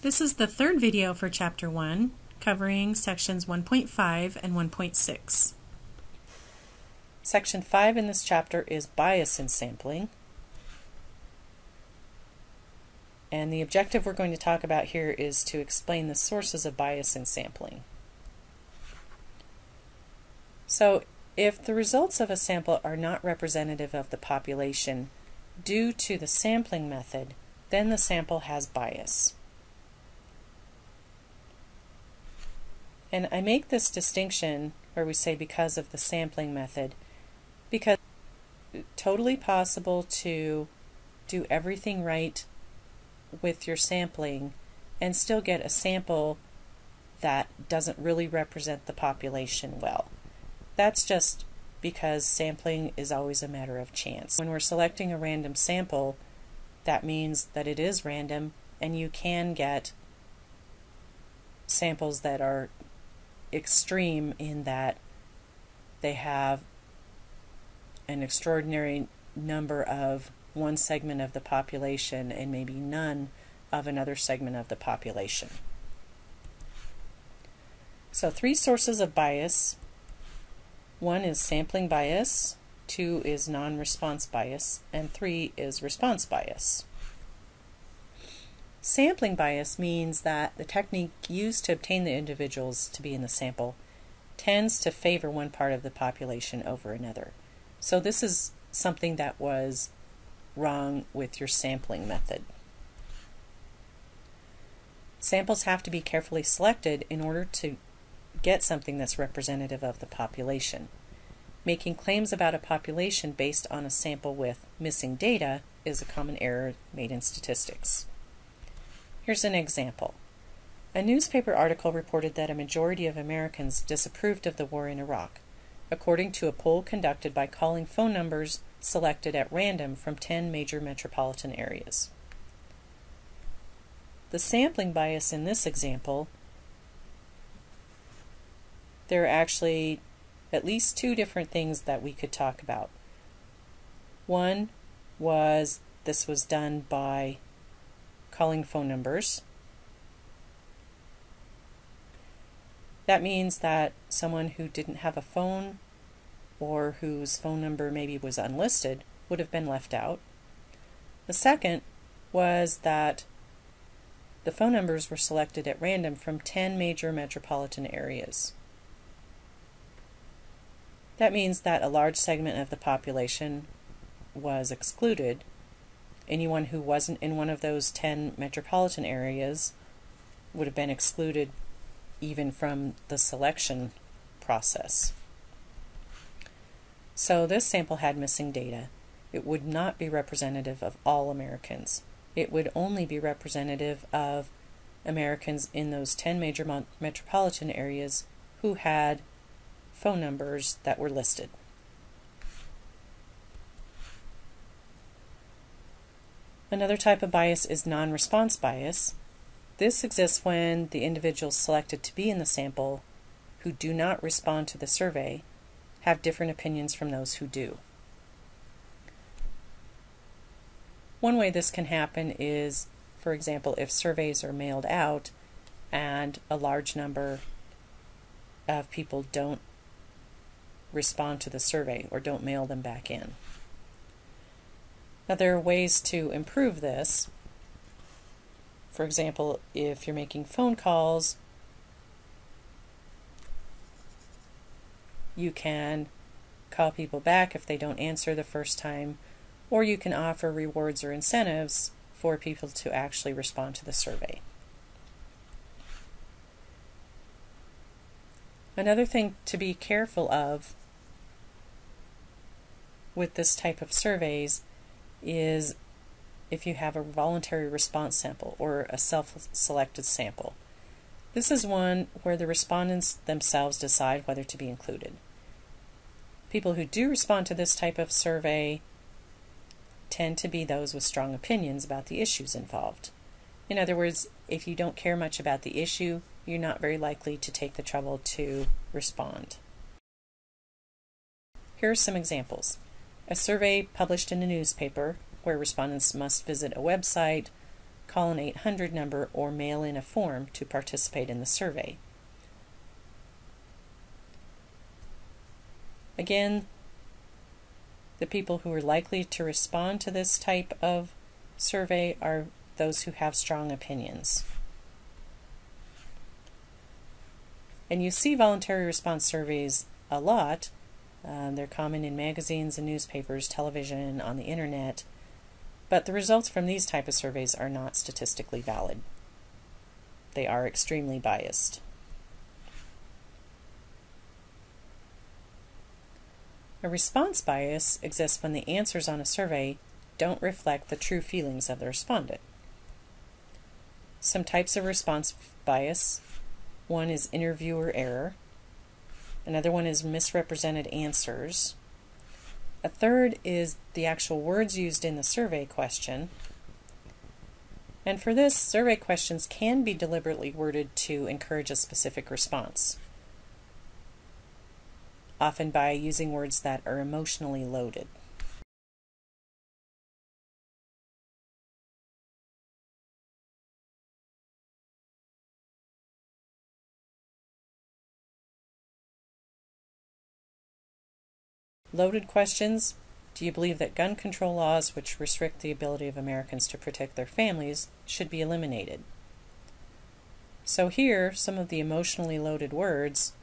This is the third video for Chapter 1, covering Sections 1.5 and 1.6. Section 5 in this chapter is bias in sampling. And the objective we're going to talk about here is to explain the sources of bias in sampling. So, if the results of a sample are not representative of the population due to the sampling method, then the sample has bias. And I make this distinction where we say because of the sampling method, because it's totally possible to do everything right with your sampling and still get a sample that doesn't really represent the population well. That's just because sampling is always a matter of chance. When we're selecting a random sample, that means that it is random, and you can get samples that are extreme in that they have an extraordinary number of one segment of the population and maybe none of another segment of the population. So 3 sources of bias. 1 is sampling bias, 2 is non-response bias, and 3 is response bias. Sampling bias means that the technique used to obtain the individuals to be in the sample tends to favor one part of the population over another. So this is something that was wrong with your sampling method. Samples have to be carefully selected in order to get something that's representative of the population. Making claims about a population based on a sample with missing data is a common error made in statistics. Here's an example. A newspaper article reported that a majority of Americans disapproved of the war in Iraq, according to a poll conducted by calling phone numbers selected at random from 10 major metropolitan areas. The sampling bias in this example, there are actually at least 2 different things that we could talk about. One was this was done by calling phone numbers. That means that someone who didn't have a phone or whose phone number maybe was unlisted would have been left out. The second was that the phone numbers were selected at random from 10 major metropolitan areas. That means that a large segment of the population was excluded. Anyone who wasn't in one of those 10 metropolitan areas would have been excluded even from the selection process. So this sample had missing data. It would not be representative of all Americans. It would only be representative of Americans in those 10 major metropolitan areas who had phone numbers that were listed. Another type of bias is non-response bias. This exists when the individuals selected to be in the sample who do not respond to the survey have different opinions from those who do. One way this can happen is, for example, if surveys are mailed out and a large number of people don't respond to the survey or don't mail them back in. Now there are ways to improve this. For example, if you're making phone calls, you can call people back if they don't answer the first time, or you can offer rewards or incentives for people to actually respond to the survey. Another thing to be careful of with this type of surveys is if you have a voluntary response sample or a self-selected sample. This is one where the respondents themselves decide whether to be included. People who do respond to this type of survey tend to be those with strong opinions about the issues involved. In other words, if you don't care much about the issue, you're not very likely to take the trouble to respond. Here are some examples. A survey published in a newspaper where respondents must visit a website call an 800 number, or mail in a form to participate in the survey. Again, the people who are likely to respond to this type of survey are those who have strong opinions. And you see voluntary response surveys a lot. They're common in magazines and newspapers, television, on the internet, but the results from these type of surveys are not statistically valid. They are extremely biased. A response bias exists when the answers on a survey don't reflect the true feelings of the respondent. Some types of response bias: one is interviewer error, another one is misrepresented answers, a third is the actual words used in the survey question, and for this, survey questions can be deliberately worded to encourage a specific response, often by using words that are emotionally loaded. Loaded questions: do you believe that gun control laws, which restrict the ability of Americans to protect their families, should be eliminated? So here, some of the emotionally loaded words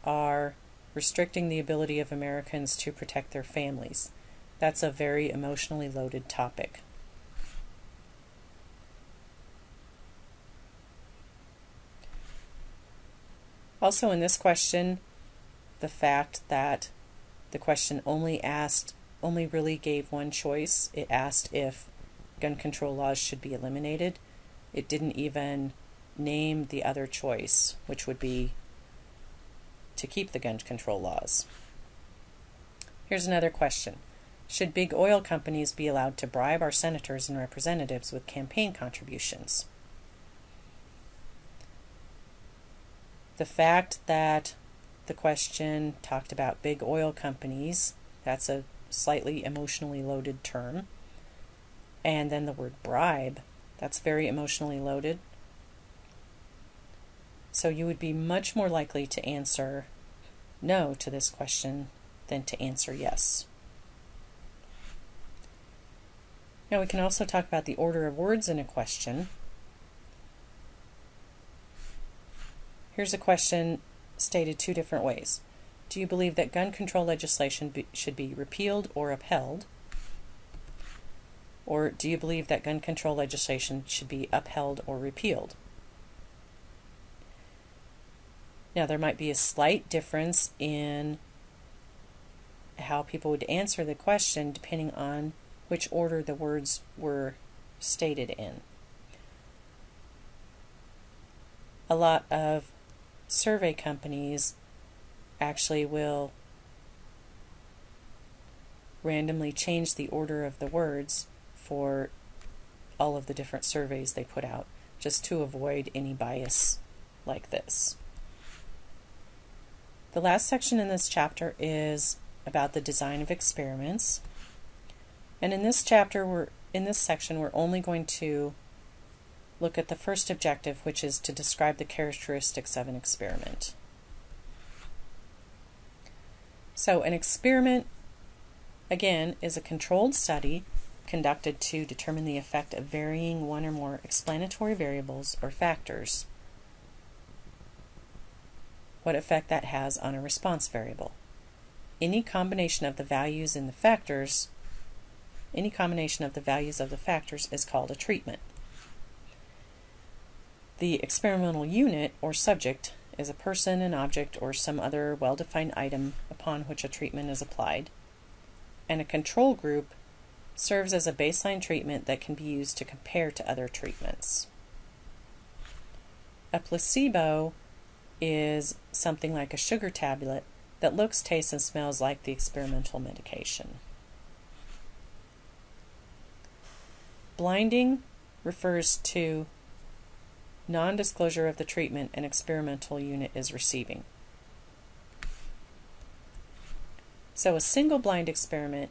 are restricting the ability of Americans to protect their families. That's a very emotionally loaded topic. Also in this question, the fact that the question only really gave one choice. It asked if gun control laws should be eliminated. It didn't even name the other choice, which would be to keep the gun control laws. Here's another question. Should big oil companies be allowed to bribe our senators and representatives with campaign contributions? The fact that the question talked about big oil companies, that's a slightly emotionally loaded term. And then the word bribe, that's very emotionally loaded. So you would be much more likely to answer no to this question than to answer yes. Now we can also talk about the order of words in a question. Here's a question stated two different ways. Do you believe that gun control legislation should be repealed or upheld? Or do you believe that gun control legislation should be upheld or repealed? Now there might be a slight difference in how people would answer the question depending on which order the words were stated in. A lot of survey companies actually will randomly change the order of the words for all of the different surveys they put out, just to avoid any bias like this. The last section in this chapter is about the design of experiments. And in this section, we're only going to look at the first objective, which is to describe the characteristics of an experiment. So an experiment, again, is a controlled study conducted to determine the effect of varying one or more explanatory variables or factors, what effect that has on a response variable. Any combination of the values of the factors is called a treatment. The experimental unit, or subject, is a person, an object, or some other well-defined item upon which a treatment is applied. And a control group serves as a baseline treatment that can be used to compare to other treatments. A placebo is something like a sugar tablet that looks, tastes, and smells like the experimental medication. Blinding refers to non-disclosure of the treatment an experimental unit is receiving. So a single blind experiment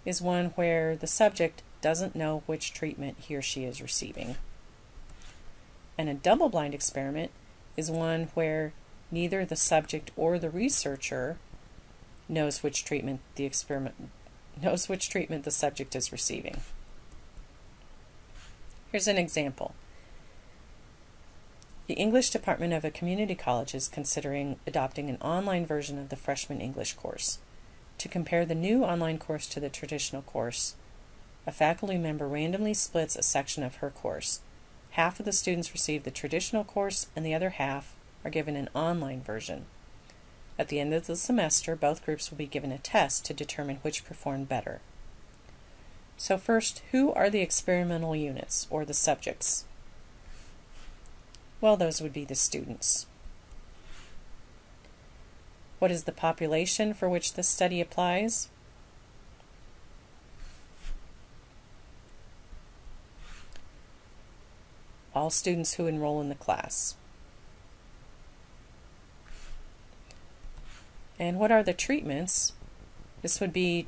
is one where the subject doesn't know which treatment he or she is receiving. And a double-blind experiment is one where neither the subject or the researcher knows which treatment the subject is receiving. Here's an example. The English department of a community college is considering adopting an online version of the freshman English course. To compare the new online course to the traditional course, a faculty member randomly splits a section of her course. Half of the students receive the traditional course and the other half are given an online version. At the end of the semester, both groups will be given a test to determine which performed better. So first, who are the experimental units, or the subjects? Well, those would be the students. What is the population for which this study applies? All students who enroll in the class. And what are the treatments? This would be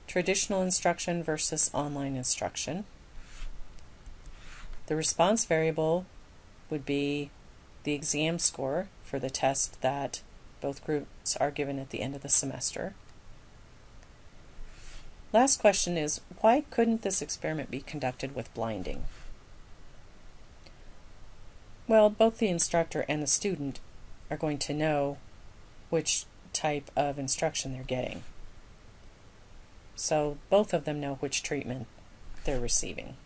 traditional instruction versus online instruction. The response variable would be the exam score for the test that both groups are given at the end of the semester. Last question is, why couldn't this experiment be conducted with blinding? Well, both the instructor and the student are going to know which type of instruction they're getting. So both of them know which treatment they're receiving.